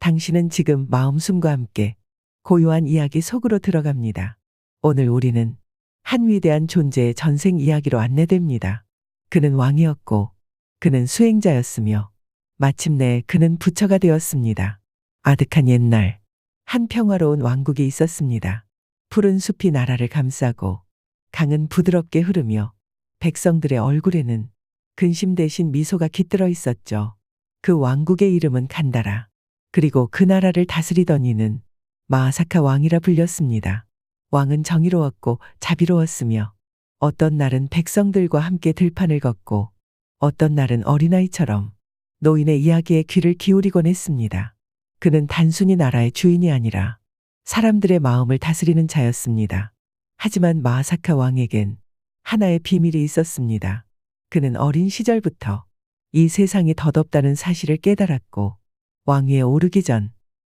당신은 지금 마음숨과 함께 고요한 이야기 속으로 들어갑니다. 오늘 우리는 한 위대한 존재의 전생 이야기로 안내됩니다. 그는 왕이었고, 그는 수행자였으며, 마침내 그는 부처가 되었습니다. 아득한 옛날, 한 평화로운 왕국이 있었습니다. 푸른 숲이 나라를 감싸고, 강은 부드럽게 흐르며, 백성들의 얼굴에는 근심 대신 미소가 깃들어 있었죠. 그 왕국의 이름은 간다라. 그리고 그 나라를 다스리던 이는 마하사카 왕이라 불렸습니다. 왕은 정의로웠고 자비로웠으며 어떤 날은 백성들과 함께 들판을 걷고 어떤 날은 어린아이처럼 노인의 이야기에 귀를 기울이곤 했습니다. 그는 단순히 나라의 주인이 아니라 사람들의 마음을 다스리는 자였습니다. 하지만 마하사카 왕에겐 하나의 비밀이 있었습니다. 그는 어린 시절부터 이 세상이 덧없다는 사실을 깨달았고 왕위에 오르기 전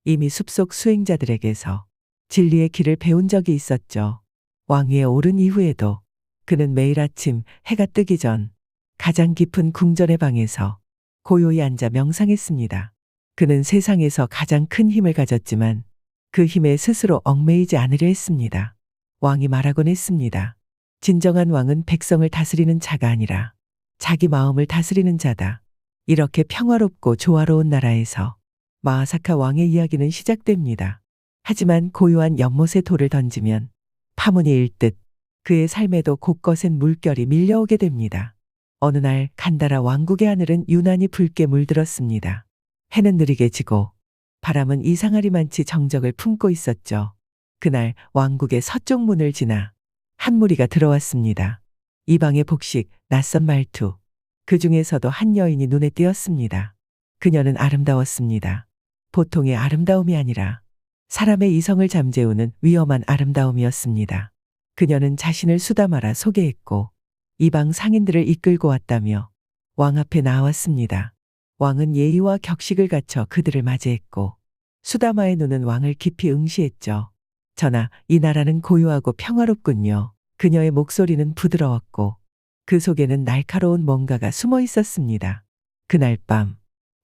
이미 숲속 수행자들에게서 진리의 길을 배운 적이 있었죠. 왕위에 오른 이후에도 그는 매일 아침 해가 뜨기 전 가장 깊은 궁전의 방에서 고요히 앉아 명상했습니다. 그는 세상에서 가장 큰 힘을 가졌지만 그 힘에 스스로 얽매이지 않으려 했습니다. 왕이 말하곤 했습니다. 진정한 왕은 백성을 다스리는 자가 아니라 자기 마음을 다스리는 자다. 이렇게 평화롭고 조화로운 나라에서 마하사카 왕의 이야기는 시작됩니다. 하지만 고요한 연못에 돌을 던지면 파문이 일듯 그의 삶에도 곳곳엔 물결이 밀려오게 됩니다. 어느 날 간다라 왕국의 하늘은 유난히 붉게 물들었습니다. 해는 느리게 지고 바람은 이상하리만치 정적을 품고 있었죠. 그날 왕국의 서쪽 문을 지나 한 무리가 들어왔습니다. 이방의 복식, 낯선 말투, 그 중에서도 한 여인이 눈에 띄었습니다. 그녀는 아름다웠습니다. 보통의 아름다움이 아니라 사람의 이성을 잠재우는 위험한 아름다움이었습니다. 그녀는 자신을 수다마라 소개했고 이방 상인들을 이끌고 왔다며 왕 앞에 나왔습니다. 왕은 예의와 격식을 갖춰 그들을 맞이했고 수다마의 눈은 왕을 깊이 응시했죠. 전하, 이 나라는 고요하고 평화롭군요. 그녀의 목소리는 부드러웠고 그 속에는 날카로운 뭔가가 숨어 있었습니다. 그날 밤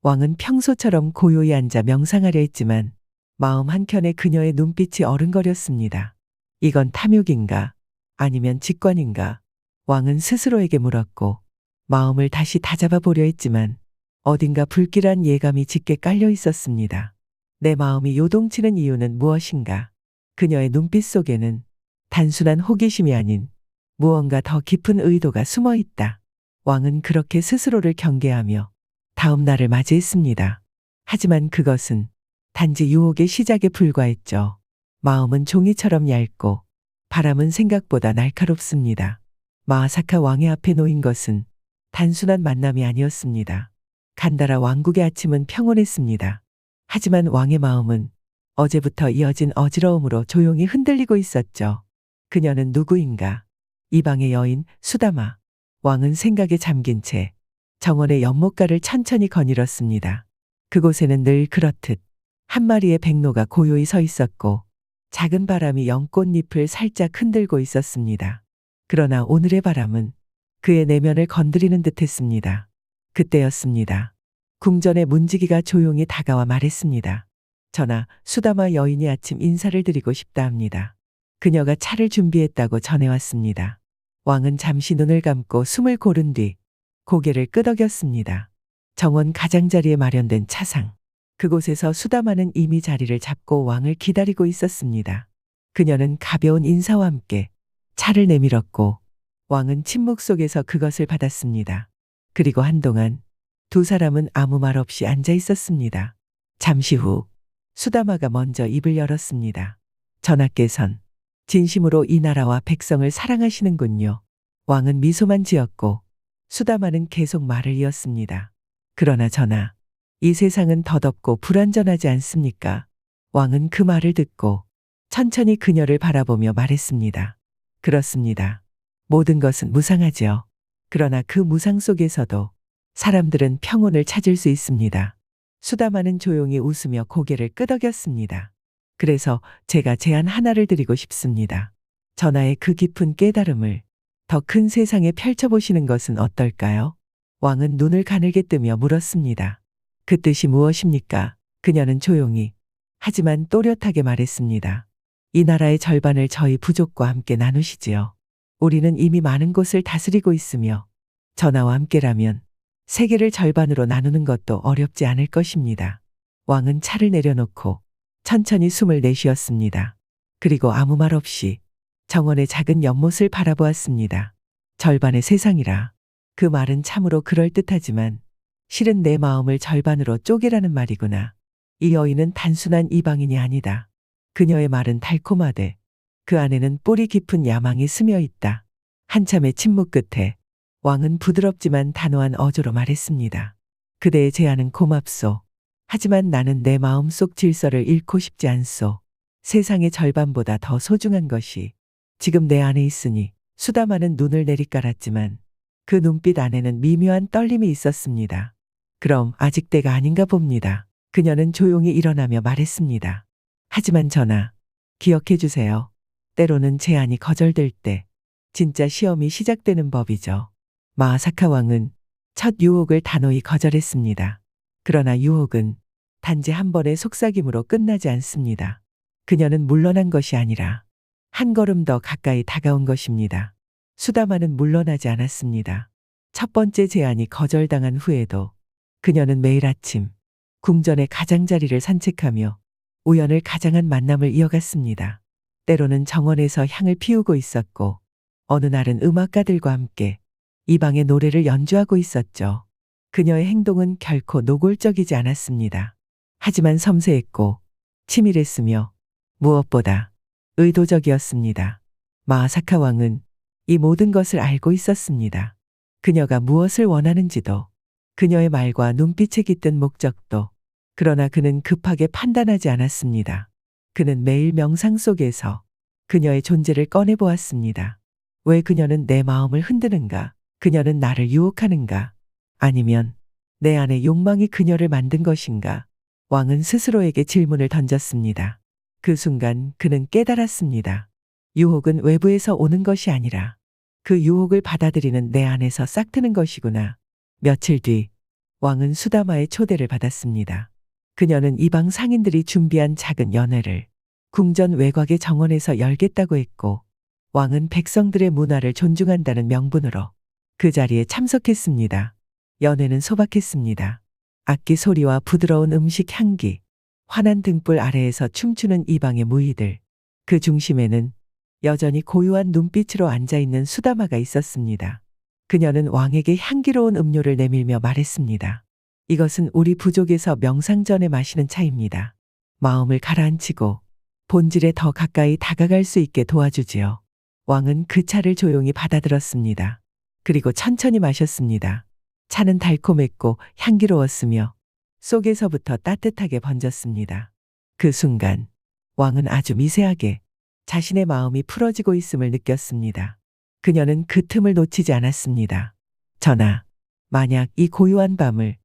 왕은 평소처럼 고요히 앉아 명상하려 했지만 마음 한켠에 그녀의 눈빛이 어른거렸습니다. 이건 탐욕인가? 아니면 직관인가? 왕은 스스로에게 물었고 마음을 다시 다잡아 보려 했지만 어딘가 불길한 예감이 짙게 깔려 있었습니다. 내 마음이 요동치는 이유는 무엇인가? 그녀의 눈빛 속에는 단순한 호기심이 아닌 무언가 더 깊은 의도가 숨어 있다. 왕은 그렇게 스스로를 경계하며 다음 날을 맞이했습니다. 하지만 그것은 단지 유혹의 시작에 불과했죠. 마음은 종이처럼 얇고 바람은 생각보다 날카롭습니다. 마하사카 왕의 앞에 놓인 것은 단순한 만남이 아니었습니다. 간다라 왕국의 아침은 평온했습니다. 하지만 왕의 마음은 어제부터 이어진 어지러움으로 조용히 흔들리고 있었죠. 그녀는 누구인가? 이방의 여인 수다마. 왕은 생각에 잠긴 채 정원의 연못가를 천천히 거닐었습니다. 그곳에는 늘 그렇듯 한 마리의 백로가 고요히 서 있었고 작은 바람이 연꽃잎을 살짝 흔들고 있었습니다. 그러나 오늘의 바람은 그의 내면을 건드리는 듯했습니다. 그때였습니다. 궁전의 문지기가 조용히 다가와 말했습니다. 전하, 수다마 여인이 아침 인사를 드리고 싶다 합니다. 그녀가 차를 준비했다고 전해왔습니다. 왕은 잠시 눈을 감고 숨을 고른 뒤 고개를 끄덕였습니다. 정원 가장자리에 마련된 차상. 그곳에서 수다마는 이미 자리를 잡고 왕을 기다리고 있었습니다. 그녀는 가벼운 인사와 함께 차를 내밀었고 왕은 침묵 속에서 그것을 받았습니다. 그리고 한동안 두 사람은 아무 말 없이 앉아 있었습니다. 잠시 후 수다마가 먼저 입을 열었습니다. 전하께선 진심으로 이 나라와 백성을 사랑하시는군요. 왕은 미소만 지었고 수다마는 계속 말을 이었습니다. 그러나 전하, 이 세상은 덧없고 불완전하지 않습니까? 왕은 그 말을 듣고 천천히 그녀를 바라보며 말했습니다. 그렇습니다. 모든 것은 무상하지요. 그러나 그 무상 속에서도 사람들은 평온을 찾을 수 있습니다. 수다마는 조용히 웃으며 고개를 끄덕였습니다. 그래서 제가 제안 하나를 드리고 싶습니다. 전하의 그 깊은 깨달음을 더 큰 세상에 펼쳐보시는 것은 어떨까요? 왕은 눈을 가늘게 뜨며 물었습니다. 그 뜻이 무엇입니까? 그녀는 조용히 하지만 또렷하게 말했습니다. 이 나라의 절반을 저희 부족과 함께 나누시지요. 우리는 이미 많은 곳을 다스리고 있으며 전하와 함께라면 세계를 절반으로 나누는 것도 어렵지 않을 것입니다. 왕은 차를 내려놓고 천천히 숨을 내쉬었습니다. 그리고 아무 말 없이 정원의 작은 연못을 바라보았습니다. 절반의 세상이라. 그 말은 참으로 그럴듯하지만 실은 내 마음을 절반으로 쪼개라는 말이구나. 이 여인은 단순한 이방인이 아니다. 그녀의 말은 달콤하되 그 안에는 뿌리 깊은 야망이 스며 있다. 한참의 침묵 끝에 왕은 부드럽지만 단호한 어조로 말했습니다. 그대의 제안은 고맙소. 하지만 나는 내 마음속 질서를 잃고 싶지 않소. 세상의 절반보다 더 소중한 것이 지금 내 안에 있으니. 수다마는 눈을 내리깔았지만 그 눈빛 안에는 미묘한 떨림이 있었습니다. 그럼 아직 때가 아닌가 봅니다. 그녀는 조용히 일어나며 말했습니다. 하지만 전하, 기억해 주세요. 때로는 제안이 거절될 때 진짜 시험이 시작되는 법이죠. 마하사카 왕은 첫 유혹을 단호히 거절했습니다. 그러나 유혹은 단지 한 번의 속삭임으로 끝나지 않습니다. 그녀는 물러난 것이 아니라 한 걸음 더 가까이 다가온 것입니다. 수다마는 물러나지 않았습니다. 첫 번째 제안이 거절당한 후에도 그녀는 매일 아침 궁전의 가장자리를 산책하며 우연을 가장한 만남을 이어갔습니다. 때로는 정원에서 향을 피우고 있었고 어느 날은 음악가들과 함께 이 방의 노래를 연주하고 있었죠. 그녀의 행동은 결코 노골적이지 않았습니다. 하지만 섬세했고 치밀했으며 무엇보다 의도적이었습니다. 마하사카 왕은 이 모든 것을 알고 있었습니다. 그녀가 무엇을 원하는지도, 그녀의 말과 눈빛에 깃든 목적도. 그러나 그는 급하게 판단하지 않았습니다. 그는 매일 명상 속에서 그녀의 존재를 꺼내보았습니다. 왜 그녀는 내 마음을 흔드는가? 그녀는 나를 유혹하는가? 아니면 내 안의 욕망이 그녀를 만든 것인가? 왕은 스스로에게 질문을 던졌습니다. 그 순간 그는 깨달았습니다. 유혹은 외부에서 오는 것이 아니라 그 유혹을 받아들이는 내 안에서 싹트는 것이구나. 며칠 뒤 왕은 수다마의 초대를 받았습니다. 그녀는 이방 상인들이 준비한 작은 연회를 궁전 외곽의 정원에서 열겠다고 했고 왕은 백성들의 문화를 존중한다는 명분으로 그 자리에 참석했습니다. 연회는 소박했습니다. 악기 소리와 부드러운 음식 향기, 환한 등불 아래에서 춤추는 이방의 무희들. 그 중심에는 여전히 고요한 눈빛으로 앉아있는 수다마가 있었습니다. 그녀는 왕에게 향기로운 음료를 내밀며 말했습니다. 이것은 우리 부족에서 명상 전에 마시는 차입니다. 마음을 가라앉히고 본질에 더 가까이 다가갈 수 있게 도와주지요. 왕은 그 차를 조용히 받아들었습니다. 그리고 천천히 마셨습니다. 차는 달콤했고 향기로웠으며 속에서부터 따뜻하게 번졌습니다. 그 순간 왕은 아주 미세하게 자신의 마음이 풀어지고 있음을 느꼈습니다. 그녀는 그 틈을 놓치지 않았습니다. 전하, 만약 이 고요한 밤을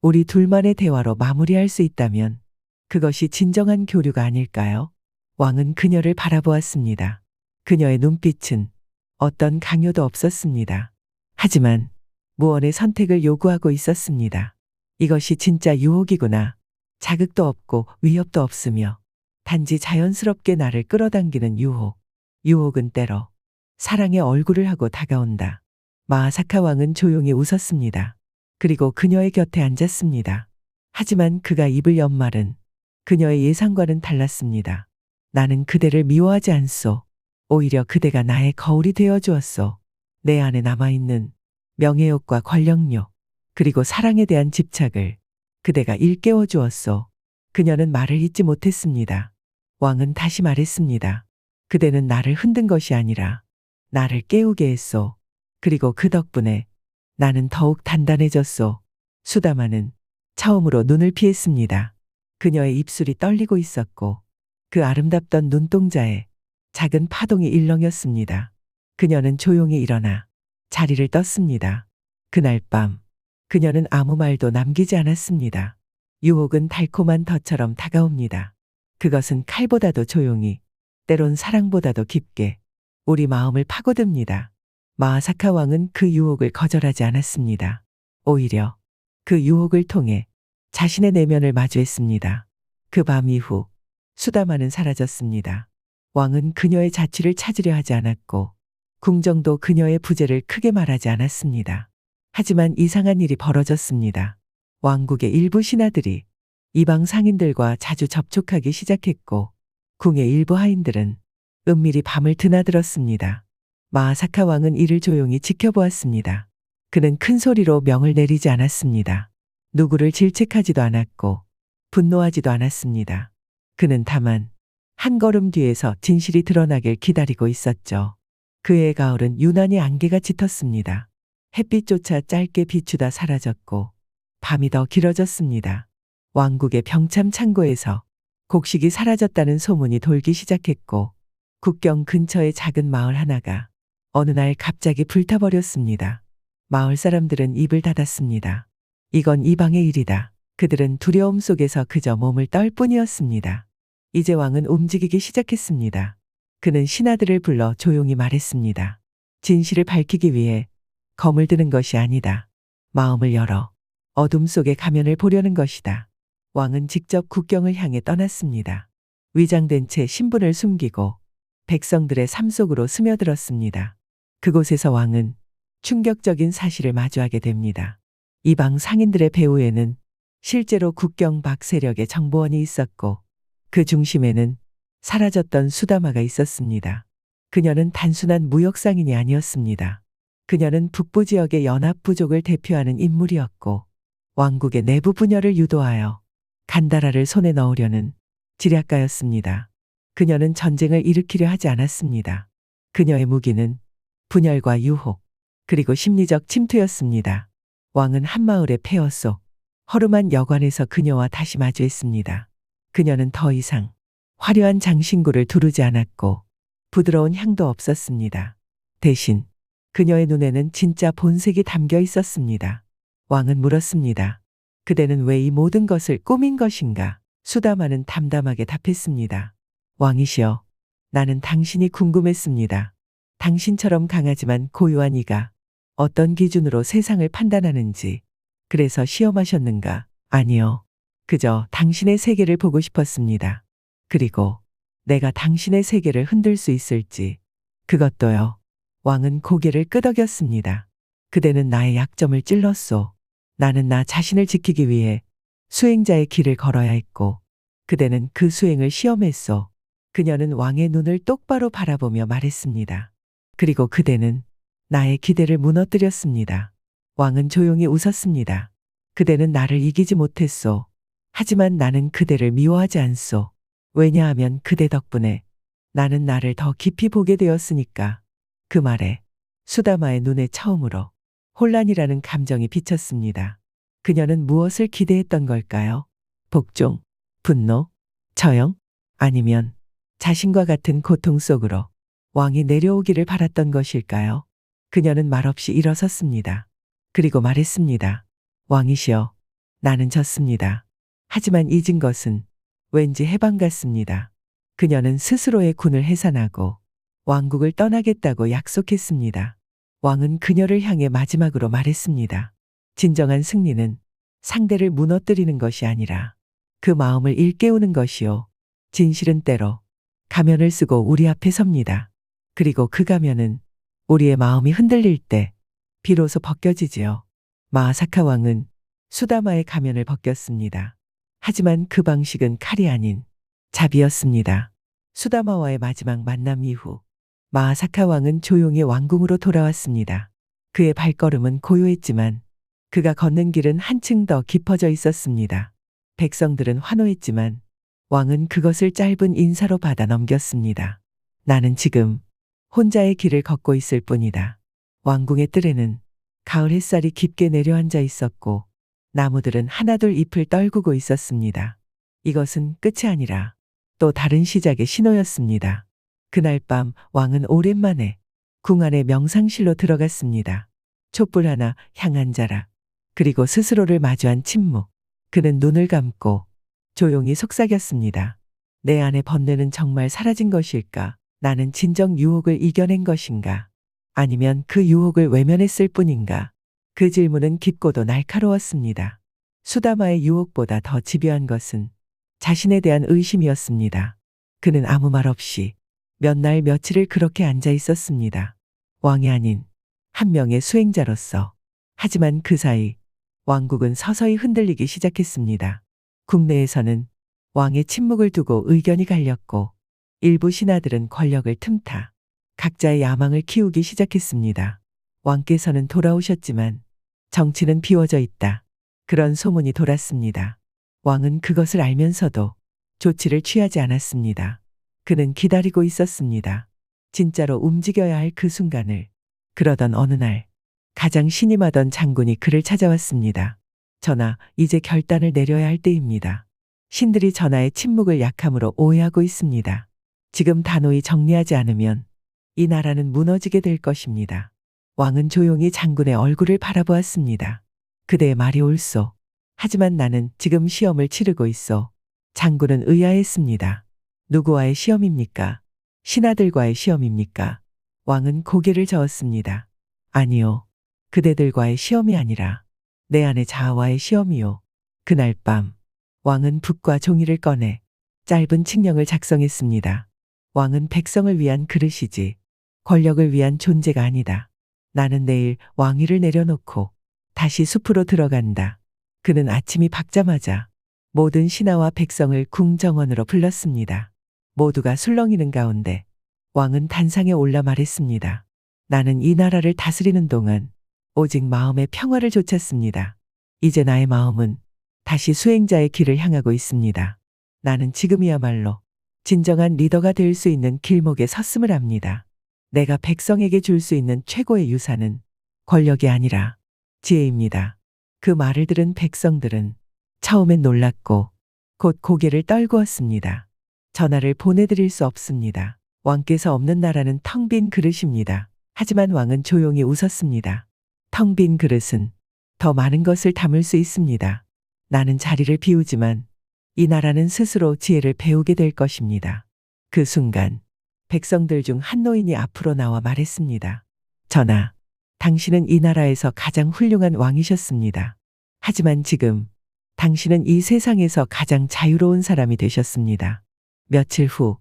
우리 둘만의 대화로 마무리할 수 있다면 그것이 진정한 교류가 아닐까요? 왕은 그녀를 바라보았습니다. 그녀의 눈빛은 어떤 강요도 없었습니다. 하지만 무언의 선택을 요구하고 있었습니다. 이것이 진짜 유혹이구나. 자극도 없고 위협도 없으며 단지 자연스럽게 나를 끌어당기는 유혹. 유혹은 때로 사랑의 얼굴을 하고 다가온다. 마하사카 왕은 조용히 웃었습니다. 그리고 그녀의 곁에 앉았습니다. 하지만 그가 입을 연 말은 그녀의 예상과는 달랐습니다. 나는 그대를 미워하지 않소. 오히려 그대가 나의 거울이 되어 주었소. 내 안에 남아있는 명예욕과 권력욕, 그리고 사랑에 대한 집착을 그대가 일깨워 주었소. 그녀는 말을 잇지 못했습니다. 왕은 다시 말했습니다. 그대는 나를 흔든 것이 아니라 나를 깨우게 했소. 그리고 그 덕분에 나는 더욱 단단해졌소. 수다마는 처음으로 눈을 피했습니다. 그녀의 입술이 떨리고 있었고 그 아름답던 눈동자에 작은 파동이 일렁였습니다. 그녀는 조용히 일어나 자리를 떴습니다. 그날 밤 그녀는 아무 말도 남기지 않았습니다. 유혹은 달콤한 덫처럼 다가옵니다. 그것은 칼보다도 조용히, 때론 사랑보다도 깊게 우리 마음을 파고듭니다. 마하사카 왕은 그 유혹을 거절하지 않았습니다. 오히려 그 유혹을 통해 자신의 내면을 마주했습니다. 그 밤 이후 수다마는 사라졌습니다. 왕은 그녀의 자취를 찾으려 하지 않았고 궁정도 그녀의 부재를 크게 말하지 않았습니다. 하지만 이상한 일이 벌어졌습니다. 왕국의 일부 신하들이 이방 상인들과 자주 접촉하기 시작했고 궁의 일부 하인들은 은밀히 밤을 드나들었습니다. 마하사카 왕은 이를 조용히 지켜보았습니다. 그는 큰 소리로 명을 내리지 않았습니다. 누구를 질책하지도 않았고 분노하지도 않았습니다. 그는 다만 한 걸음 뒤에서 진실이 드러나길 기다리고 있었죠. 그의 가을은 유난히 안개가 짙었습니다. 햇빛조차 짧게 비추다 사라졌고 밤이 더 길어졌습니다. 왕국의 병참 창고에서 곡식이 사라졌다는 소문이 돌기 시작했고 국경 근처의 작은 마을 하나가 어느 날 갑자기 불타버렸습니다. 마을 사람들은 입을 닫았습니다. 이건 이방의 일이다. 그들은 두려움 속에서 그저 몸을 떨 뿐이었습니다. 이제 왕은 움직이기 시작했습니다. 그는 신하들을 불러 조용히 말했습니다. 진실을 밝히기 위해 검을 드는 것이 아니다. 마음을 열어 어둠 속의 가면을 보려는 것이다. 왕은 직접 국경을 향해 떠났습니다. 위장된 채 신분을 숨기고 백성들의 삶 속으로 스며들었습니다. 그곳에서 왕은 충격적인 사실을 마주하게 됩니다. 이방 상인들의 배후에는 실제로 국경 밖 세력의 정보원이 있었고 그 중심에는 사라졌던 수다마가 있었습니다. 그녀는 단순한 무역상인이 아니었습니다. 그녀는 북부 지역의 연합부족을 대표하는 인물이었고 왕국의 내부 분열을 유도하여 간다라를 손에 넣으려는 지략가였습니다. 그녀는 전쟁을 일으키려 하지 않았습니다. 그녀의 무기는 분열과 유혹, 그리고 심리적 침투였습니다. 왕은 한마을의 폐허 속 허름한 여관에서 그녀와 다시 마주했습니다. 그녀는 더 이상 화려한 장신구를 두르지 않았고 부드러운 향도 없었습니다. 대신 그녀의 눈에는 진짜 본색이 담겨 있었습니다. 왕은 물었습니다. 그대는 왜 이 모든 것을 꾸민 것인가? 수다마는 담담하게 답했습니다. 왕이시여, 나는 당신이 궁금했습니다. 당신처럼 강하지만 고요한 이가 어떤 기준으로 세상을 판단하는지, 그래서 시험하셨는가? 아니요. 그저 당신의 세계를 보고 싶었습니다. 그리고 내가 당신의 세계를 흔들 수 있을지, 그것도요. 왕은 고개를 끄덕였습니다. 그대는 나의 약점을 찔렀소. 나는 나 자신을 지키기 위해 수행자의 길을 걸어야 했고, 그대는 그 수행을 시험했소. 그녀는 왕의 눈을 똑바로 바라보며 말했습니다. 그리고 그대는 나의 기대를 무너뜨렸습니다. 왕은 조용히 웃었습니다. 그대는 나를 이기지 못했소. 하지만 나는 그대를 미워하지 않소. 왜냐하면 그대 덕분에 나는 나를 더 깊이 보게 되었으니까. 그 말에 수다마의 눈에 처음으로 혼란이라는 감정이 비쳤습니다. 그녀는 무엇을 기대했던 걸까요? 복종, 분노, 처형? 아니면 자신과 같은 고통 속으로 왕이 내려오기를 바랐던 것일까요? 그녀는 말없이 일어섰습니다. 그리고 말했습니다. 왕이시여, 나는 졌습니다. 하지만 잊은 것은 왠지 해방 같습니다. 그녀는 스스로의 군을 해산하고 왕국을 떠나겠다고 약속했습니다. 왕은 그녀를 향해 마지막으로 말했습니다. 진정한 승리는 상대를 무너뜨리는 것이 아니라 그 마음을 일깨우는 것이요. 진실은 때로 가면을 쓰고 우리 앞에 섭니다. 그리고 그 가면은 우리의 마음이 흔들릴 때 비로소 벗겨지지요. 마하사카 왕은 수다마의 가면을 벗겼습니다. 하지만 그 방식은 칼이 아닌 잡이었습니다. 수다마와의 마지막 만남 이후 마하사카 왕은 조용히 왕궁으로 돌아왔습니다. 그의 발걸음은 고요했지만 그가 걷는 길은 한층 더 깊어져 있었습니다. 백성들은 환호했지만 왕은 그것을 짧은 인사로 받아 넘겼습니다. 나는 지금 혼자의 길을 걷고 있을 뿐이다. 왕궁의 뜰에는 가을 햇살이 깊게 내려앉아 있었고 나무들은 하나둘 잎을 떨구고 있었습니다. 이것은 끝이 아니라 또 다른 시작의 신호였습니다. 그날 밤 왕은 오랜만에 궁 안의 명상실로 들어갔습니다. 촛불 하나, 향 한 자락, 그리고 스스로를 마주한 침묵. 그는 눈을 감고 조용히 속삭였습니다. 내 안의 번뇌는 정말 사라진 것일까? 나는 진정 유혹을 이겨낸 것인가? 아니면 그 유혹을 외면했을 뿐인가? 그 질문은 깊고도 날카로웠습니다. 수다마의 유혹보다 더 집요한 것은 자신에 대한 의심이었습니다. 그는 아무 말 없이 몇 날 며칠을 그렇게 앉아 있었습니다. 왕이 아닌 한 명의 수행자로서. 하지만 그 사이 왕국은 서서히 흔들리기 시작했습니다. 국내에서는 왕의 침묵을 두고 의견이 갈렸고 일부 신하들은 권력을 틈타 각자의 야망을 키우기 시작했습니다. 왕께서는 돌아오셨지만 정치는 비워져 있다. 그런 소문이 돌았습니다. 왕은 그것을 알면서도 조치를 취하지 않았습니다. 그는 기다리고 있었습니다. 진짜로 움직여야 할 그 순간을. 그러던 어느 날 가장 신임하던 장군이 그를 찾아왔습니다. 전하, 이제 결단을 내려야 할 때입니다. 신들이 전하의 침묵을 약함으로 오해하고 있습니다. 지금 단호히 정리하지 않으면 이 나라는 무너지게 될 것입니다. 왕은 조용히 장군의 얼굴을 바라보았습니다. 그대의 말이 옳소. 하지만 나는 지금 시험을 치르고 있어. 장군은 의아했습니다. 누구와의 시험입니까? 신하들과의 시험입니까? 왕은 고개를 저었습니다. 아니요. 그대들과의 시험이 아니라 내 안의 자아와의 시험이요. 그날 밤 왕은 붓과 종이를 꺼내 짧은 칙령을 작성했습니다. 왕은 백성을 위한 그릇이지 권력을 위한 존재가 아니다. 나는 내일 왕위를 내려놓고 다시 숲으로 들어간다. 그는 아침이 밝자마자 모든 신하와 백성을 궁정원으로 불렀습니다. 모두가 술렁이는 가운데 왕은 단상에 올라 말했습니다. 나는 이 나라를 다스리는 동안 오직 마음의 평화를 좇았습니다. 이제 나의 마음은 다시 수행자의 길을 향하고 있습니다. 나는 지금이야말로 진정한 리더가 될 수 있는 길목에 섰음을 압니다. 내가 백성에게 줄 수 있는 최고의 유산은 권력이 아니라 지혜입니다. 그 말을 들은 백성들은 처음엔 놀랐고 곧 고개를 떨구었습니다. 전하를 보내드릴 수 없습니다. 왕께서 없는 나라는 텅 빈 그릇입니다. 하지만 왕은 조용히 웃었습니다. 텅 빈 그릇은 더 많은 것을 담을 수 있습니다. 나는 자리를 비우지만 이 나라는 스스로 지혜를 배우게 될 것입니다. 그 순간 백성들 중 한 노인이 앞으로 나와 말했습니다. 전하, 당신은 이 나라에서 가장 훌륭한 왕이셨습니다. 하지만 지금 당신은 이 세상에서 가장 자유로운 사람이 되셨습니다. 며칠 후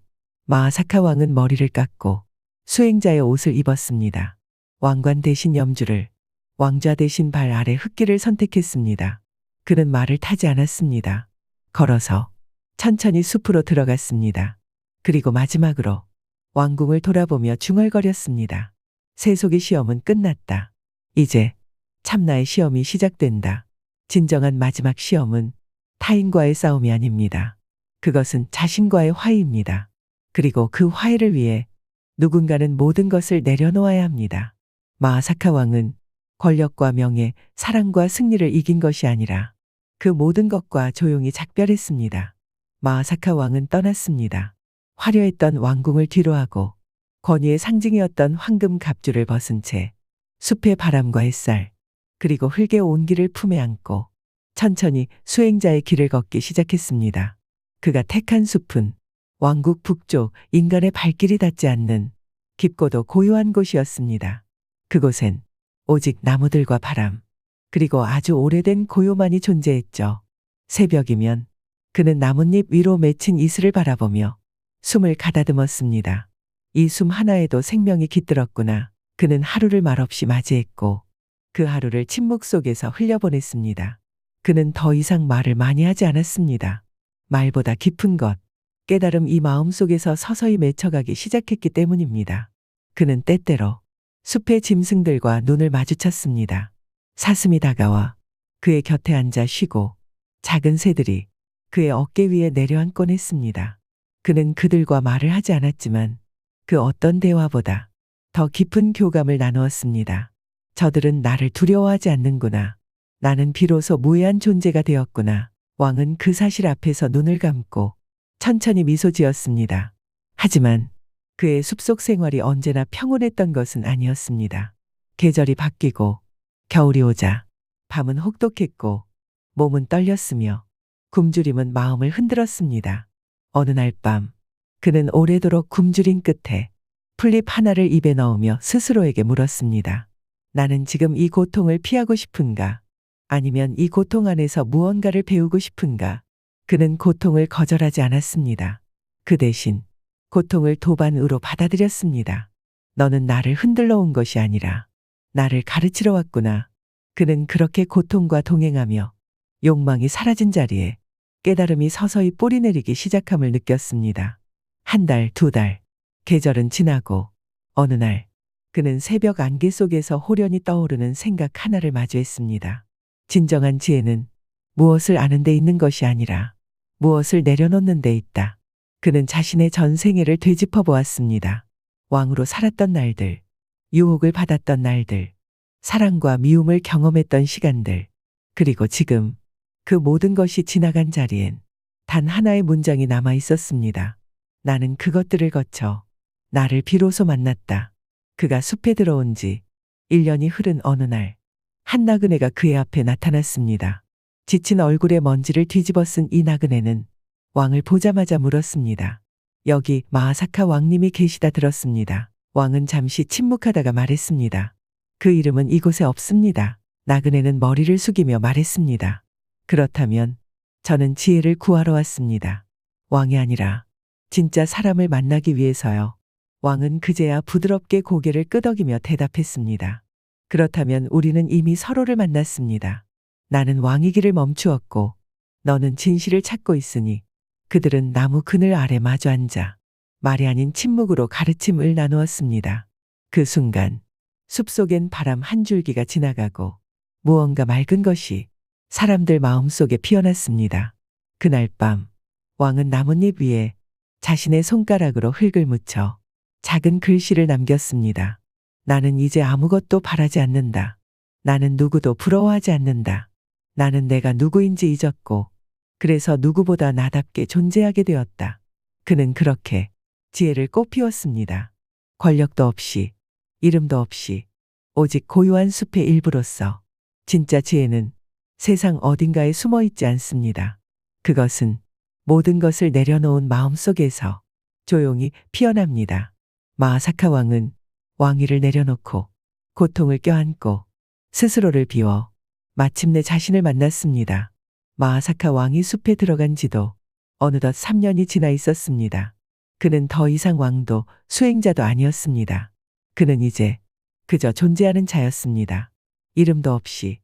마하사카 왕은 머리를 깎고 수행자의 옷을 입었습니다. 왕관 대신 염주를, 왕좌 대신 발 아래 흙길을 선택했습니다. 그는 말을 타지 않았습니다. 걸어서 천천히 숲으로 들어갔습니다. 그리고 마지막으로 왕궁을 돌아보며 중얼거렸습니다. 세속의 시험은 끝났다. 이제 참나의 시험이 시작된다. 진정한 마지막 시험은 타인과의 싸움이 아닙니다. 그것은 자신과의 화해입니다. 그리고 그 화해를 위해 누군가는 모든 것을 내려놓아야 합니다. 마하사카 왕은 권력과 명예, 사랑과 승리를 이긴 것이 아니라 그 모든 것과 조용히 작별했습니다. 마하사카 왕은 떠났습니다. 화려했던 왕궁을 뒤로하고 권위의 상징이었던 황금 갑주를 벗은 채 숲의 바람과 햇살, 그리고 흙의 온기를 품에 안고 천천히 수행자의 길을 걷기 시작했습니다. 그가 택한 숲은 왕국 북쪽 인간의 발길이 닿지 않는 깊고도 고요한 곳이었습니다. 그곳엔 오직 나무들과 바람, 그리고 아주 오래된 고요만이 존재했죠. 새벽이면 그는 나뭇잎 위로 맺힌 이슬을 바라보며 숨을 가다듬었습니다. 이 숨 하나에도 생명이 깃들었구나. 그는 하루를 말없이 맞이했고 그 하루를 침묵 속에서 흘려보냈습니다. 그는 더 이상 말을 많이 하지 않았습니다. 말보다 깊은 것, 깨달음 이 마음 속에서 서서히 맺혀가기 시작했기 때문입니다. 그는 때때로 숲의 짐승들과 눈을 마주쳤습니다. 사슴이 다가와 그의 곁에 앉아 쉬고 작은 새들이 그의 어깨 위에 내려앉곤 했습니다. 그는 그들과 말을 하지 않았지만 그 어떤 대화보다 더 깊은 교감을 나누었습니다. 저들은 나를 두려워하지 않는구나. 나는 비로소 무해한 존재가 되었구나. 왕은 그 사실 앞에서 눈을 감고 천천히 미소 지었습니다. 하지만 그의 숲속 생활이 언제나 평온했던 것은 아니었습니다. 계절이 바뀌고 겨울이 오자 밤은 혹독했고 몸은 떨렸으며 굶주림은 마음을 흔들었습니다. 어느 날 밤 그는 오래도록 굶주린 끝에 풀잎 하나를 입에 넣으며 스스로에게 물었습니다. 나는 지금 이 고통을 피하고 싶은가? 아니면 이 고통 안에서 무언가를 배우고 싶은가? 그는 고통을 거절하지 않았습니다. 그 대신 고통을 도반으로 받아들였습니다. 너는 나를 흔들러 온 것이 아니라 나를 가르치러 왔구나. 그는 그렇게 고통과 동행하며 욕망이 사라진 자리에 깨달음이 서서히 뿌리내리기 시작함을 느꼈습니다. 한 달, 두 달, 계절은 지나고 어느 날 그는 새벽 안개 속에서 호련히 떠오르는 생각 하나를 마주했습니다. 진정한 지혜는 무엇을 아는 데 있는 것이 아니라 무엇을 내려놓는 데 있다. 그는 자신의 전생애를 되짚어 보았습니다. 왕으로 살았던 날들, 유혹을 받았던 날들, 사랑과 미움을 경험했던 시간들, 그리고 지금 그 모든 것이 지나간 자리엔 단 하나의 문장이 남아 있었습니다. 나는 그것들을 거쳐 나를 비로소 만났다. 그가 숲에 들어온 지 1년이 흐른 어느 날, 한 나그네가 그의 앞에 나타났습니다. 지친 얼굴에 먼지를 뒤집어 쓴 이 나그네는 왕을 보자마자 물었습니다. 여기 마하사카 왕님이 계시다 들었습니다. 왕은 잠시 침묵하다가 말했습니다. 그 이름은 이곳에 없습니다. 나그네는 머리를 숙이며 말했습니다. 그렇다면 저는 지혜를 구하러 왔습니다. 왕이 아니라 진짜 사람을 만나기 위해서요. 왕은 그제야 부드럽게 고개를 끄덕이며 대답했습니다. 그렇다면 우리는 이미 서로를 만났습니다. 나는 왕의 길을 멈추었고 너는 진실을 찾고 있으니 그들은 나무 그늘 아래 마주 앉아 말이 아닌 침묵으로 가르침을 나누었습니다. 그 순간 숲속엔 바람 한 줄기가 지나가고 무언가 맑은 것이 사람들 마음속에 피어났습니다. 그날 밤 왕은 나뭇잎 위에 자신의 손가락으로 흙을 묻혀 작은 글씨를 남겼습니다. 나는 이제 아무것도 바라지 않는다. 나는 누구도 부러워하지 않는다. 나는 내가 누구인지 잊었고 그래서 누구보다 나답게 존재하게 되었다. 그는 그렇게 지혜를 꽃피웠습니다. 권력도 없이, 이름도 없이, 오직 고요한 숲의 일부로서. 진짜 지혜는 세상 어딘가에 숨어 있지 않습니다. 그것은 모든 것을 내려놓은 마음속에서 조용히 피어납니다. 마하사카 왕은 왕위를 내려놓고 고통을 껴안고 스스로를 비워 마침내 자신을 만났습니다. 마하사카 왕이 숲에 들어간 지도 어느덧 3년이 지나 있었습니다. 그는 더 이상 왕도 수행자도 아니었습니다. 그는 이제 그저 존재하는 자였습니다. 이름도 없이,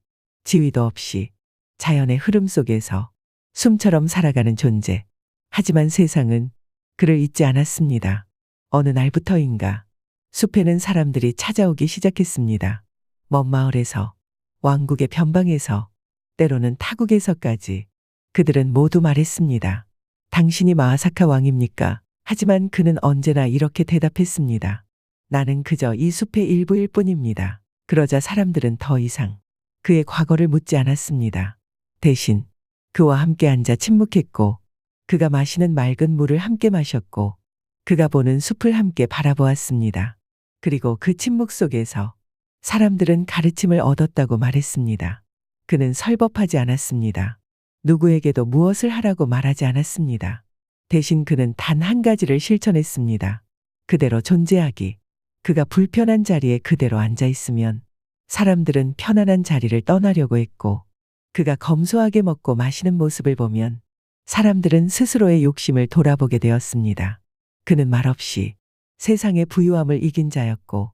지위도 없이 자연의 흐름 속에서 숨처럼 살아가는 존재. 하지만 세상은 그를 잊지 않았습니다. 어느 날부터인가 숲에는 사람들이 찾아오기 시작했습니다. 먼 마을에서, 왕국의 변방에서, 때로는 타국에서까지 그들은 모두 말했습니다. 당신이 마하사카 왕입니까? 하지만 그는 언제나 이렇게 대답했습니다. 나는 그저 이 숲의 일부일 뿐입니다. 그러자 사람들은 더 이상 그의 과거를 묻지 않았습니다. 대신 그와 함께 앉아 침묵했고 그가 마시는 맑은 물을 함께 마셨고 그가 보는 숲을 함께 바라보았습니다. 그리고 그 침묵 속에서 사람들은 가르침을 얻었다고 말했습니다. 그는 설법하지 않았습니다. 누구에게도 무엇을 하라고 말하지 않았습니다. 대신 그는 단 한 가지를 실천했습니다. 그대로 존재하기. 그가 불편한 자리에 그대로 앉아 있으면 사람들은 편안한 자리를 떠나려고 했고 그가 검소하게 먹고 마시는 모습을 보면 사람들은 스스로의 욕심을 돌아보게 되었습니다. 그는 말없이 세상의 부유함을 이긴 자였고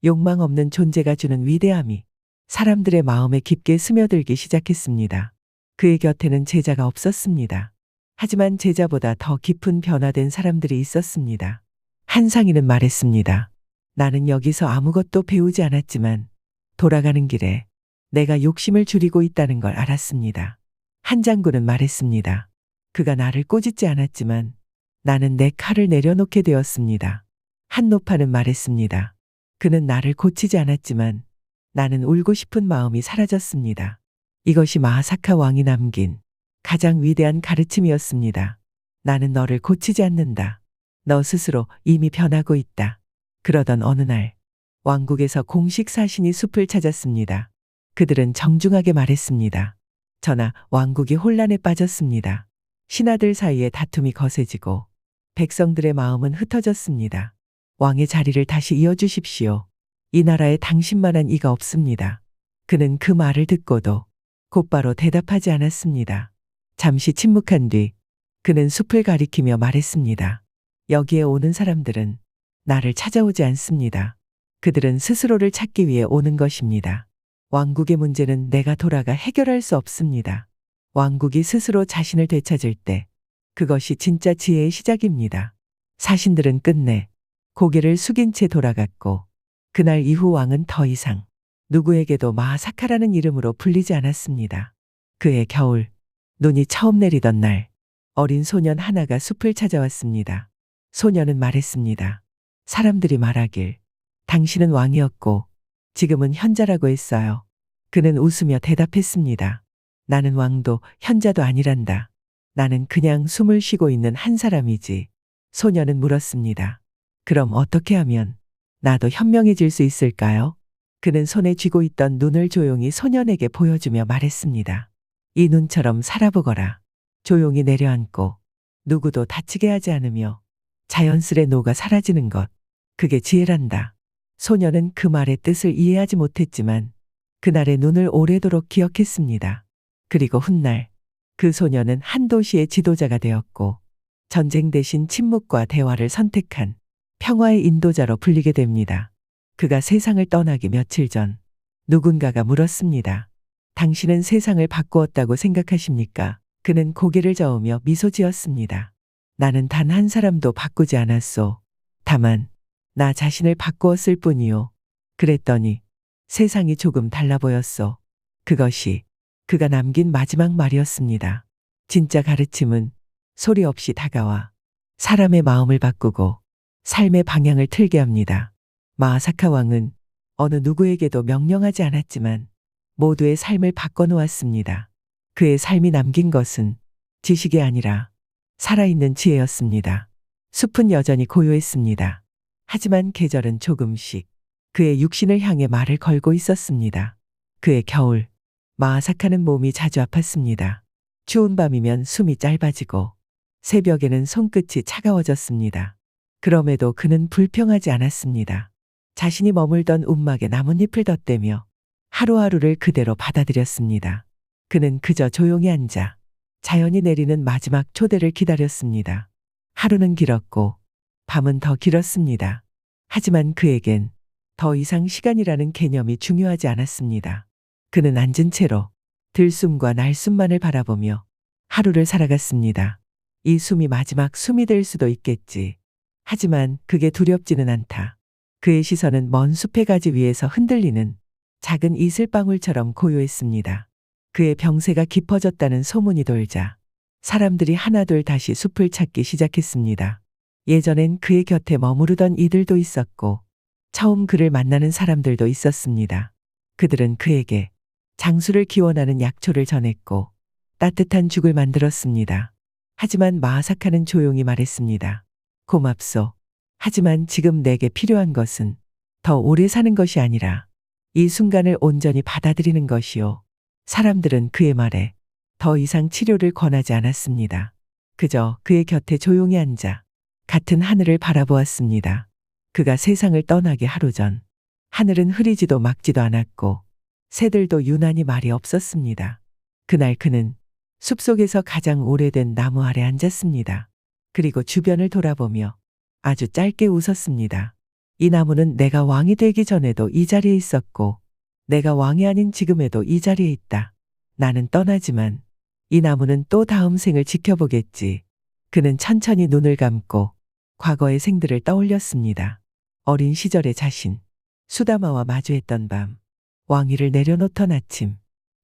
욕망 없는 존재가 주는 위대함이 사람들의 마음에 깊게 스며들기 시작했습니다. 그의 곁에는 제자가 없었습니다. 하지만 제자보다 더 깊은 변화된 사람들이 있었습니다. 한 상인은 말했습니다. 나는 여기서 아무것도 배우지 않았지만 돌아가는 길에 내가 욕심을 줄이고 있다는 걸 알았습니다. 한 장군은 말했습니다. 그가 나를 꾸짖지 않았지만 나는 내 칼을 내려놓게 되었습니다. 한 노파는 말했습니다. 그는 나를 고치지 않았지만 나는 울고 싶은 마음이 사라졌습니다. 이것이 마하사카 왕이 남긴 가장 위대한 가르침이었습니다. 나는 너를 고치지 않는다. 너 스스로 이미 변하고 있다. 그러던 어느 날 왕국에서 공식 사신이 숲을 찾았습니다. 그들은 정중하게 말했습니다. 전하, 왕국이 혼란에 빠졌습니다. 신하들 사이에 다툼이 거세지고 백성들의 마음은 흩어졌습니다. 왕의 자리를 다시 이어주십시오. 이 나라에 당신만한 이가 없습니다. 그는 그 말을 듣고도 곧바로 대답하지 않았습니다. 잠시 침묵한 뒤 그는 숲을 가리키며 말했습니다. 여기에 오는 사람들은 나를 찾아오지 않습니다. 그들은 스스로를 찾기 위해 오는 것입니다. 왕국의 문제는 내가 돌아가 해결할 수 없습니다. 왕국이 스스로 자신을 되찾을 때 그것이 진짜 지혜의 시작입니다. 사신들은 끝내 고개를 숙인 채 돌아갔고 그날 이후 왕은 더 이상 누구에게도 마하사카라는 이름으로 불리지 않았습니다. 그해 겨울, 눈이 처음 내리던 날 어린 소년 하나가 숲을 찾아왔습니다. 소년은 말했습니다. 사람들이 말하길 당신은 왕이었고 지금은 현자라고 했어요. 그는 웃으며 대답했습니다. 나는 왕도 현자도 아니란다. 나는 그냥 숨을 쉬고 있는 한 사람이지. 소년은 물었습니다. 그럼 어떻게 하면 나도 현명해질 수 있을까요? 그는 손에 쥐고 있던 눈을 조용히 소년에게 보여주며 말했습니다. 이 눈처럼 살아보거라. 조용히 내려앉고 누구도 다치게 하지 않으며 자연스레 녹아 사라지는 것. 그게 지혜란다. 소년은 그 말의 뜻을 이해하지 못했지만 그날의 눈을 오래도록 기억했습니다. 그리고 훗날 그 소년은 한 도시의 지도자가 되었고 전쟁 대신 침묵과 대화를 선택한 평화의 인도자로 불리게 됩니다. 그가 세상을 떠나기 며칠 전 누군가가 물었습니다. 당신은 세상을 바꾸었다고 생각하십니까? 그는 고개를 저으며 미소 지었습니다. 나는 단 한 사람도 바꾸지 않았소. 다만 나 자신을 바꾸었을 뿐이요. 그랬더니 세상이 조금 달라 보였소. 그것이 그가 남긴 마지막 말이었습니다. 진짜 가르침은 소리 없이 다가와 사람의 마음을 바꾸고 삶의 방향을 틀게 합니다. 마하사카 왕은 어느 누구에게도 명령하지 않았지만 모두의 삶을 바꿔놓았습니다. 그의 삶이 남긴 것은 지식이 아니라 살아있는 지혜였습니다. 숲은 여전히 고요했습니다. 하지만 계절은 조금씩 그의 육신을 향해 말을 걸고 있었습니다. 그의 겨울, 마하사카는 몸이 자주 아팠습니다. 추운 밤이면 숨이 짧아지고 새벽에는 손끝이 차가워졌습니다. 그럼에도 그는 불평하지 않았습니다. 자신이 머물던 움막에 나뭇잎을 덧대며 하루하루를 그대로 받아들였습니다. 그는 그저 조용히 앉아 자연이 내리는 마지막 초대를 기다렸습니다. 하루는 길었고 밤은 더 길었습니다. 하지만 그에겐 더 이상 시간이라는 개념이 중요하지 않았습니다. 그는 앉은 채로 들숨과 날숨만을 바라보며 하루를 살아갔습니다. 이 숨이 마지막 숨이 될 수도 있겠지. 하지만 그게 두렵지는 않다. 그의 시선은 먼 숲의 가지 위에서 흔들리는 작은 이슬방울처럼 고요했습니다. 그의 병세가 깊어졌다는 소문이 돌자 사람들이 하나둘 다시 숲을 찾기 시작했습니다. 예전엔 그의 곁에 머무르던 이들도 있었고 처음 그를 만나는 사람들도 있었습니다. 그들은 그에게 장수를 기원하는 약초를 전했고 따뜻한 죽을 만들었습니다. 하지만 마하사카는 조용히 말했습니다. 고맙소. 하지만 지금 내게 필요한 것은 더 오래 사는 것이 아니라 이 순간을 온전히 받아들이는 것이요. 사람들은 그의 말에 더 이상 치료를 권하지 않았습니다. 그저 그의 곁에 조용히 앉아 같은 하늘을 바라보았습니다. 그가 세상을 떠나기 하루 전 하늘은 흐리지도 막지도 않았고 새들도 유난히 말이 없었습니다. 그날 그는 숲속에서 가장 오래된 나무 아래 앉았습니다. 그리고 주변을 돌아보며 아주 짧게 웃었습니다. 이 나무는 내가 왕이 되기 전에도 이 자리에 있었고 내가 왕이 아닌 지금에도 이 자리에 있다. 나는 떠나지만 이 나무는 또 다음 생을 지켜보겠지. 그는 천천히 눈을 감고 과거의 생들을 떠올렸습니다. 어린 시절의 자신, 수다마와 마주했던 밤, 왕위를 내려놓던 아침,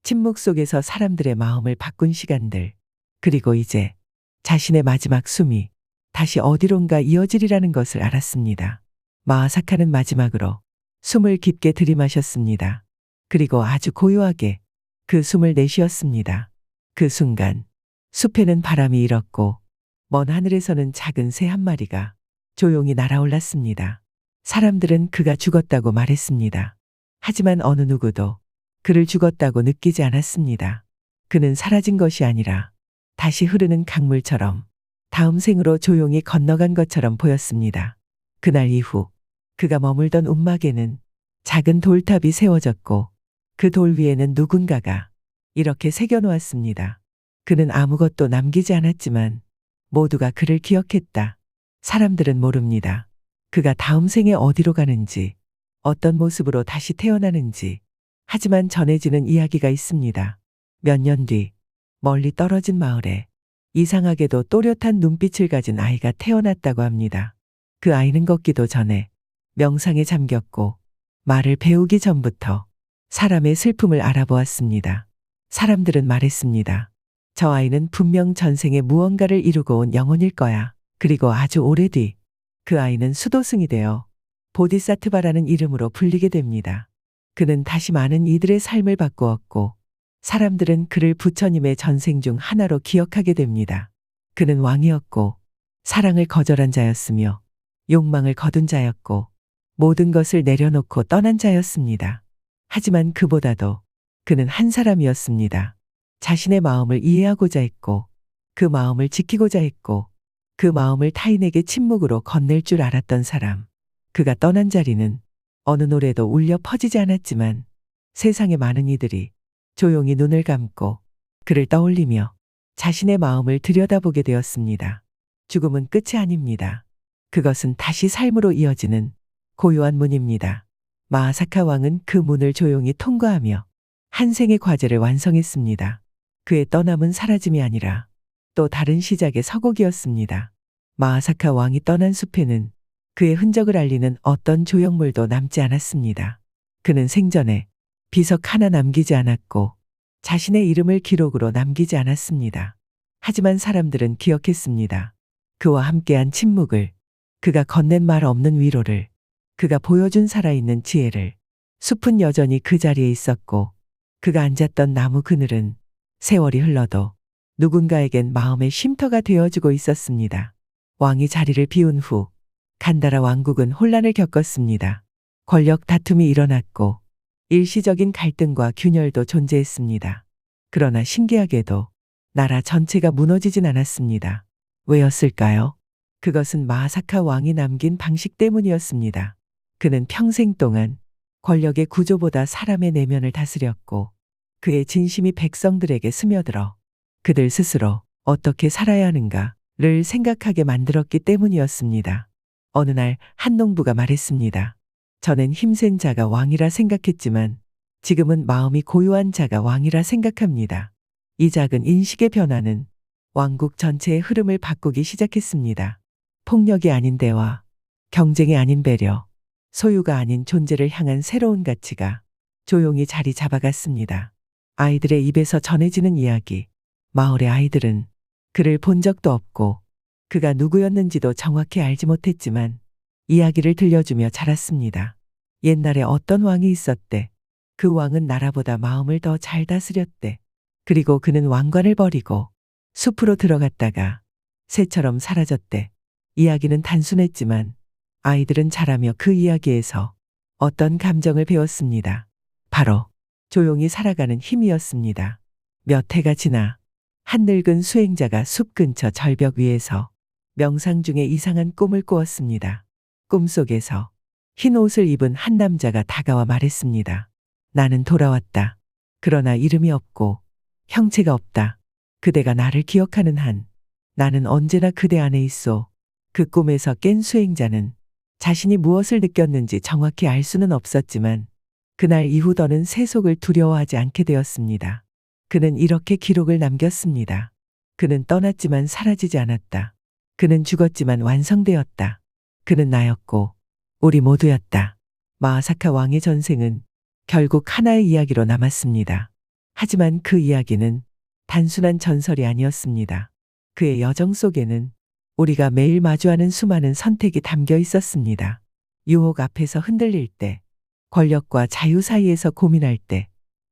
침묵 속에서 사람들의 마음을 바꾼 시간들, 그리고 이제 자신의 마지막 숨이 다시 어디론가 이어지리라는 것을 알았습니다. 마하사카는 마지막으로 숨을 깊게 들이마셨습니다. 그리고 아주 고요하게 그 숨을 내쉬었습니다. 그 순간 숲에는 바람이 일었고 먼 하늘에서는 작은 새 한 마리가 조용히 날아올랐습니다. 사람들은 그가 죽었다고 말했습니다. 하지만 어느 누구도 그를 죽었다고 느끼지 않았습니다. 그는 사라진 것이 아니라 다시 흐르는 강물처럼 다음 생으로 조용히 건너간 것처럼 보였습니다. 그날 이후 그가 머물던 움막에는 작은 돌탑이 세워졌고 그 돌 위에는 누군가가 이렇게 새겨놓았습니다. 그는 아무것도 남기지 않았지만 모두가 그를 기억했다. 사람들은 모릅니다. 그가 다음 생에 어디로 가는지, 어떤 모습으로 다시 태어나는지. 하지만 전해지는 이야기가 있습니다. 몇 년 뒤, 멀리 떨어진 마을에 이상하게도 또렷한 눈빛을 가진 아이가 태어났다고 합니다. 그 아이는 걷기도 전에 명상에 잠겼고 말을 배우기 전부터 사람의 슬픔을 알아보았습니다. 사람들은 말했습니다. 저 아이는 분명 전생에 무언가를 이루고 온 영혼일 거야. 그리고 아주 오래 뒤 그 아이는 수도승이 되어 보디사트바라는 이름으로 불리게 됩니다. 그는 다시 많은 이들의 삶을 바꾸었고 사람들은 그를 부처님의 전생 중 하나로 기억하게 됩니다. 그는 왕이었고 사랑을 거절한 자였으며 욕망을 거둔 자였고 모든 것을 내려놓고 떠난 자였습니다. 하지만 그보다도 그는 한 사람이었습니다. 자신의 마음을 이해하고자 했고 그 마음을 지키고자 했고 그 마음을 타인에게 침묵으로 건넬 줄 알았던 사람. 그가 떠난 자리는 어느 노래도 울려 퍼지지 않았지만 세상의 많은 이들이 조용히 눈을 감고 그를 떠올리며 자신의 마음을 들여다보게 되었습니다. 죽음은 끝이 아닙니다. 그것은 다시 삶으로 이어지는 고요한 문입니다. 마하사카 왕은 그 문을 조용히 통과하며 한 생의 과제를 완성했습니다. 그의 떠남은 사라짐이 아니라 또 다른 시작의 서곡이었습니다. 마하사카 왕이 떠난 숲에는 그의 흔적을 알리는 어떤 조형물도 남지 않았습니다. 그는 생전에 비석 하나 남기지 않았고 자신의 이름을 기록으로 남기지 않았습니다. 하지만 사람들은 기억했습니다. 그와 함께한 침묵을, 그가 건넨 말 없는 위로를, 그가 보여준 살아있는 지혜를. 숲은 여전히 그 자리에 있었고 그가 앉았던 나무 그늘은 세월이 흘러도 누군가에겐 마음의 쉼터가 되어주고 있었습니다. 왕이 자리를 비운 후 간다라 왕국은 혼란을 겪었습니다. 권력 다툼이 일어났고 일시적인 갈등과 균열도 존재했습니다. 그러나 신기하게도 나라 전체가 무너지진 않았습니다. 왜였을까요? 그것은 마하사카 왕이 남긴 방식 때문이었습니다. 그는 평생 동안 권력의 구조보다 사람의 내면을 다스렸고 그의 진심이 백성들에게 스며들어 그들 스스로 어떻게 살아야 하는가를 생각하게 만들었기 때문이었습니다. 어느 날 한 농부가 말했습니다. 저는 힘센 자가 왕이라 생각했지만 지금은 마음이 고요한 자가 왕이라 생각합니다. 이 작은 인식의 변화는 왕국 전체의 흐름을 바꾸기 시작했습니다. 폭력이 아닌 대화, 경쟁이 아닌 배려, 소유가 아닌 존재를 향한 새로운 가치가 조용히 자리 잡아갔습니다. 아이들의 입에서 전해지는 이야기. 마을의 아이들은 그를 본 적도 없고 그가 누구였는지도 정확히 알지 못했지만 이야기를 들려주며 자랐습니다. 옛날에 어떤 왕이 있었대. 그 왕은 나라보다 마음을 더 잘 다스렸대. 그리고 그는 왕관을 버리고 숲으로 들어갔다가 새처럼 사라졌대. 이야기는 단순했지만 아이들은 자라며 그 이야기에서 어떤 감정을 배웠습니다. 바로 조용히 살아가는 힘이었습니다. 몇 해가 지나 한 늙은 수행자가 숲 근처 절벽 위에서 명상 중에 이상한 꿈을 꾸었습니다. 꿈속에서 흰 옷을 입은 한 남자가 다가와 말했습니다. 나는 돌아왔다. 그러나 이름이 없고 형체가 없다. 그대가 나를 기억하는 한 나는 언제나 그대 안에 있소. 그 꿈에서 깬 수행자는 자신이 무엇을 느꼈는지 정확히 알 수는 없었지만 그날 이후 더는 세속을 두려워하지 않게 되었습니다. 그는 이렇게 기록을 남겼습니다. 그는 떠났지만 사라지지 않았다. 그는 죽었지만 완성되었다. 그는 나였고 우리 모두였다. 마하사카 왕의 전생은 결국 하나의 이야기로 남았습니다. 하지만 그 이야기는 단순한 전설이 아니었습니다. 그의 여정 속에는 우리가 매일 마주하는 수많은 선택이 담겨 있었습니다. 유혹 앞에서 흔들릴 때, 권력과 자유 사이에서 고민할 때,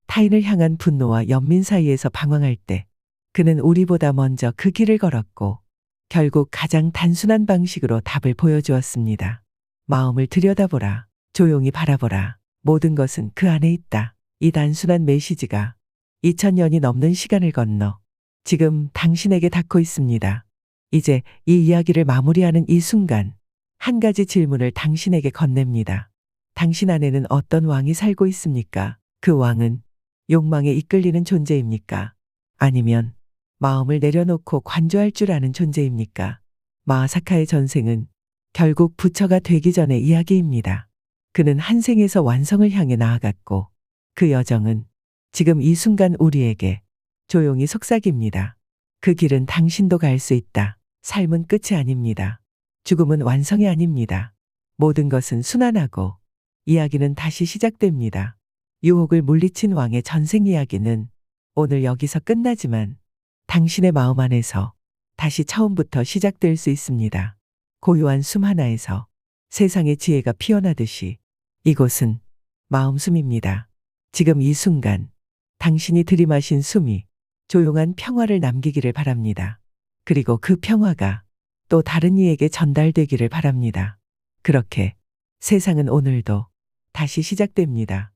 타인을 향한 분노와 연민 사이에서 방황할 때, 그는 우리보다 먼저 그 길을 걸었고 결국 가장 단순한 방식으로 답을 보여주었습니다. 마음을 들여다보라. 조용히 바라보라. 모든 것은 그 안에 있다. 이 단순한 메시지가 2000년이 넘는 시간을 건너 지금 당신에게 닿고 있습니다. 이제 이 이야기를 마무리하는 이 순간 한 가지 질문을 당신에게 건넵니다. 당신 안에는 어떤 왕이 살고 있습니까? 그 왕은 욕망에 이끌리는 존재입니까? 아니면 마음을 내려놓고 관조할 줄 아는 존재입니까? 마하사카의 전생은 결국 부처가 되기 전의 이야기입니다. 그는 한 생에서 완성을 향해 나아갔고 그 여정은 지금 이 순간 우리에게 조용히 속삭입니다. 그 길은 당신도 갈 수 있다. 삶은 끝이 아닙니다. 죽음은 완성이 아닙니다. 모든 것은 순환하고 이야기는 다시 시작됩니다. 유혹을 물리친 왕의 전생 이야기는 오늘 여기서 끝나지만 당신의 마음 안에서 다시 처음부터 시작될 수 있습니다. 고요한 숨 하나에서 세상의 지혜가 피어나듯이 이곳은 마음숨입니다. 지금 이 순간 당신이 들이마신 숨이 조용한 평화를 남기기를 바랍니다. 그리고 그 평화가 또 다른 이에게 전달되기를 바랍니다. 그렇게 세상은 오늘도 다시 시작됩니다.